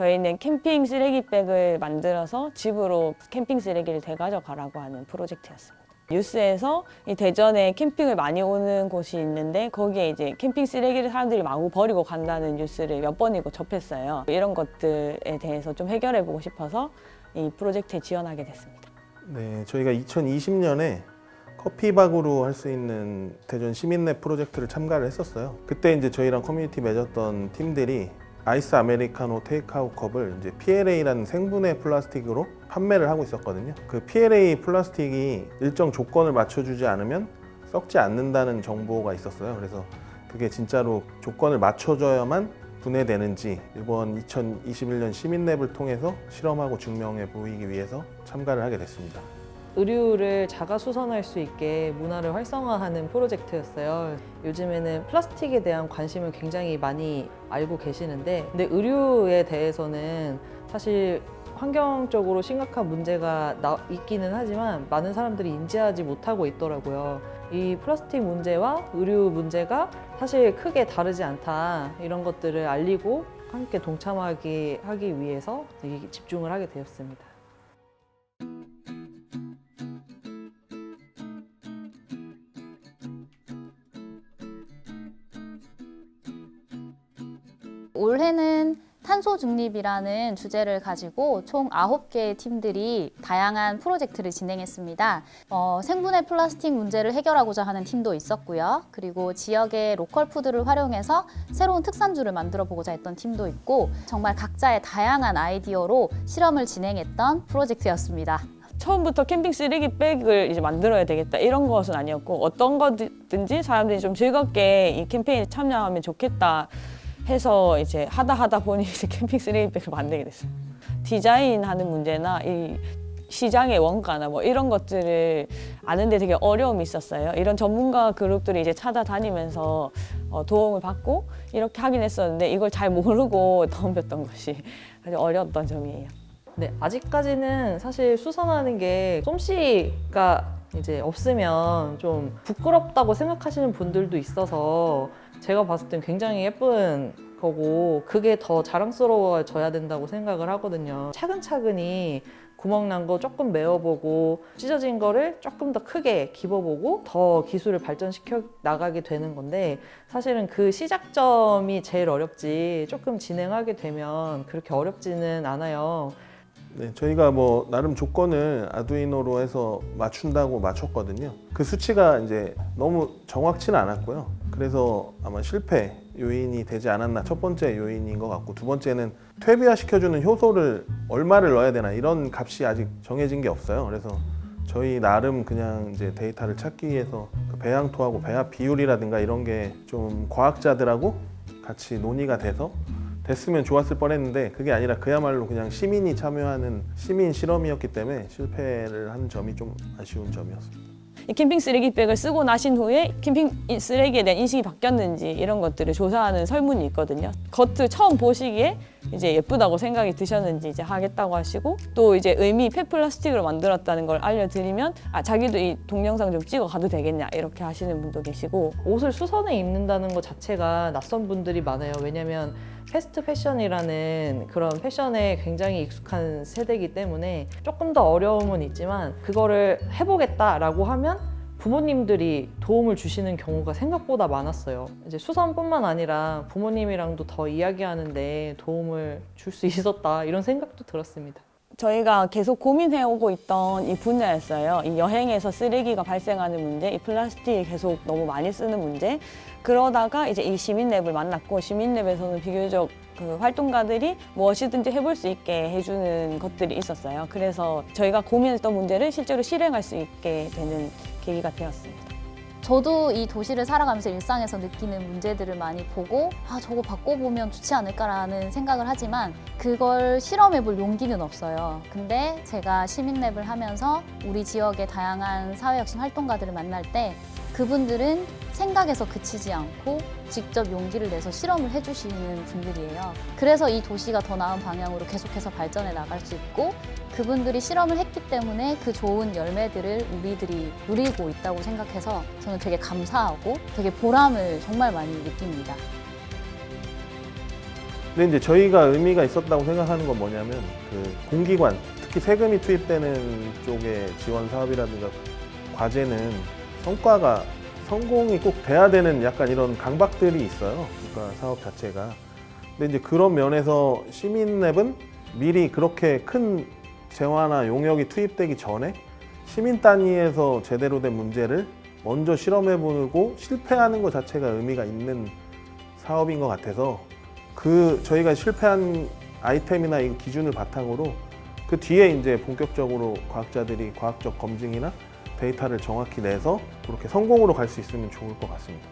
저희는 캠핑 쓰레기백을 만들어서 집으로 캠핑 쓰레기를 되가져가라고 하는 프로젝트였습니다. 뉴스에서 이 대전에 캠핑을 많이 오는 곳이 있는데 거기에 이제 캠핑 쓰레기를 사람들이 마구 버리고 간다는 뉴스를 몇 번이고 접했어요. 이런 것들에 대해서 좀 해결해보고 싶어서 이 프로젝트에 지원하게 됐습니다. 네, 저희가 2020년에 커피박으로 할 수 있는 대전 시민랩 프로젝트를 참가를 했었어요. 그때 이제 저희랑 커뮤니티 맺었던 팀들이 아이스 아메리카노 테이크아웃 컵을 이제 PLA라는 생분해 플라스틱으로 판매를 하고 있었거든요. 그 PLA 플라스틱이 일정 조건을 맞춰주지 않으면 썩지 않는다는 정보가 있었어요. 그래서 그게 진짜로 조건을 맞춰줘야만 분해되는지 이번 2021년 시민랩을 통해서 실험하고 증명해 보이기 위해서 참가를 하게 됐습니다. 의류를 자가수선할 수 있게 문화를 활성화하는 프로젝트였어요. 요즘에는 플라스틱에 대한 관심을 굉장히 많이 알고 계시는데, 근데 의류에 대해서는 사실 환경적으로 심각한 문제가 있기는 하지만 많은 사람들이 인지하지 못하고 있더라고요. 이 플라스틱 문제와 의류 문제가 사실 크게 다르지 않다, 이런 것들을 알리고 함께 동참하기 위해서 집중을 하게 되었습니다. 올해는 탄소 중립이라는 주제를 가지고 총 9개의 팀들이 다양한 프로젝트를 진행했습니다. 생분해 플라스틱 문제를 해결하고자 하는 팀도 있었고요. 그리고 지역의 로컬 푸드를 활용해서 새로운 특산주를 만들어 보고자 했던 팀도 있고, 정말 각자의 다양한 아이디어로 실험을 진행했던 프로젝트였습니다. 처음부터 캠핑 쓰레기백을 이제 만들어야 되겠다 이런 것은 아니었고, 어떤 거든지 사람들이 좀 즐겁게 이 캠페인에 참여하면 좋겠다 해서 이제 하다 보니 이제 캠핑 쓰레기백을 만들게 됐어요. 디자인하는 문제나 이 시장의 원가나 뭐 이런 것들을 아는데 되게 어려움이 있었어요. 이런 전문가 그룹들이 이제 찾아다니면서 도움을 받고 이렇게 하긴 했었는데 이걸 잘 모르고 덤볐던 것이 아주 어려웠던 점이에요. 네, 아직까지는 사실 수선하는 게 솜씨가 이제 없으면 좀 부끄럽다고 생각하시는 분들도 있어서, 제가 봤을 땐 굉장히 예쁜 거고 그게 더 자랑스러워져야 된다고 생각을 하거든요. 차근차근히 구멍 난 거 조금 메워보고 찢어진 거를 조금 더 크게 집어보고 더 기술을 발전시켜 나가게 되는 건데, 사실은 그 시작점이 제일 어렵지 조금 진행하게 되면 그렇게 어렵지는 않아요. 네, 저희가 뭐 나름 조건을 아두이노로 해서 맞춘다고 맞췄거든요. 그 수치가 이제 너무 정확치는 않았고요. 그래서 아마 실패 요인이 되지 않았나, 첫 번째 요인인 것 같고, 두 번째는 퇴비화 시켜주는 효소를 얼마를 넣어야 되나 이런 값이 아직 정해진 게 없어요. 그래서 저희 나름 그냥 이제 데이터를 찾기 위해서 그 배양토하고 배합 비율이라든가 이런 게 좀 과학자들하고 같이 논의가 돼서 됐으면 좋았을 뻔했는데, 그게 아니라 그야말로 그냥 시민이 참여하는 시민 실험이었기 때문에 실패를 한 점이 좀 아쉬운 점이었습니다. 이 캠핑 쓰레기백을 쓰고 나신 후에 캠핑 쓰레기에 대한 인식이 바뀌었는지 이런 것들을 조사하는 설문이 있거든요. 겉을 처음 보시기에 이제 예쁘다고 생각이 드셨는지 이제 하겠다고 하시고, 또 이제 의미 폐플라스틱으로 만들었다는 걸 알려드리면 자기도 이 동영상 좀 찍어 가도 되겠냐 이렇게 하시는 분도 계시고. 옷을 수선해 입는다는 것 자체가 낯선 분들이 많아요. 왜냐면 패스트 패션이라는 그런 패션에 굉장히 익숙한 세대이기 때문에 조금 더 어려움은 있지만, 그거를 해보겠다라고 하면 부모님들이 도움을 주시는 경우가 생각보다 많았어요. 이제 수선뿐만 아니라 부모님이랑도 더 이야기하는데 도움을 줄 수 있었다, 이런 생각도 들었습니다. 저희가 계속 고민해오고 있던 이 분야였어요. 이 여행에서 쓰레기가 발생하는 문제, 이 플라스틱이 계속 너무 많이 쓰는 문제. 그러다가 이제 이 시민랩을 만났고, 시민랩에서는 비교적 그 활동가들이 무엇이든지 해볼 수 있게 해주는 것들이 있었어요. 그래서 저희가 고민했던 문제를 실제로 실행할 수 있게 되는 계기가 되었습니다. 저도 이 도시를 살아가면서 일상에서 느끼는 문제들을 많이 보고 저거 바꿔보면 좋지 않을까라는 생각을 하지만 그걸 실험해볼 용기는 없어요. 근데 제가 시민랩을 하면서 우리 지역의 다양한 사회혁신 활동가들을 만날 때 그분들은 생각에서 그치지 않고 직접 용기를 내서 실험을 해주시는 분들이에요. 그래서 이 도시가 더 나은 방향으로 계속해서 발전해 나갈 수 있고, 그분들이 실험을 했기 때문에 그 좋은 열매들을 우리들이 누리고 있다고 생각해서 저는 되게 감사하고 되게 보람을 정말 많이 느낍니다. 근데 이제 저희가 의미가 있었다고 생각하는 건 뭐냐면 그 공기관, 특히 세금이 투입되는 쪽의 지원 사업이라든가 과제는 성과가 성공이 꼭 돼야 되는 약간 이런 강박들이 있어요. 국가 사업 자체가. 근데 이제 그런 면에서 시민랩은 미리 그렇게 큰 재화나 용역이 투입되기 전에 시민 단위에서 제대로 된 문제를 먼저 실험해보고 실패하는 것 자체가 의미가 있는 사업인 것 같아서 저희가 실패한 아이템이나 이 기준을 바탕으로 그 뒤에 이제 본격적으로 과학자들이 과학적 검증이나 데이터를 정확히 내서 그렇게 성공으로 갈 수 있으면 좋을 것 같습니다.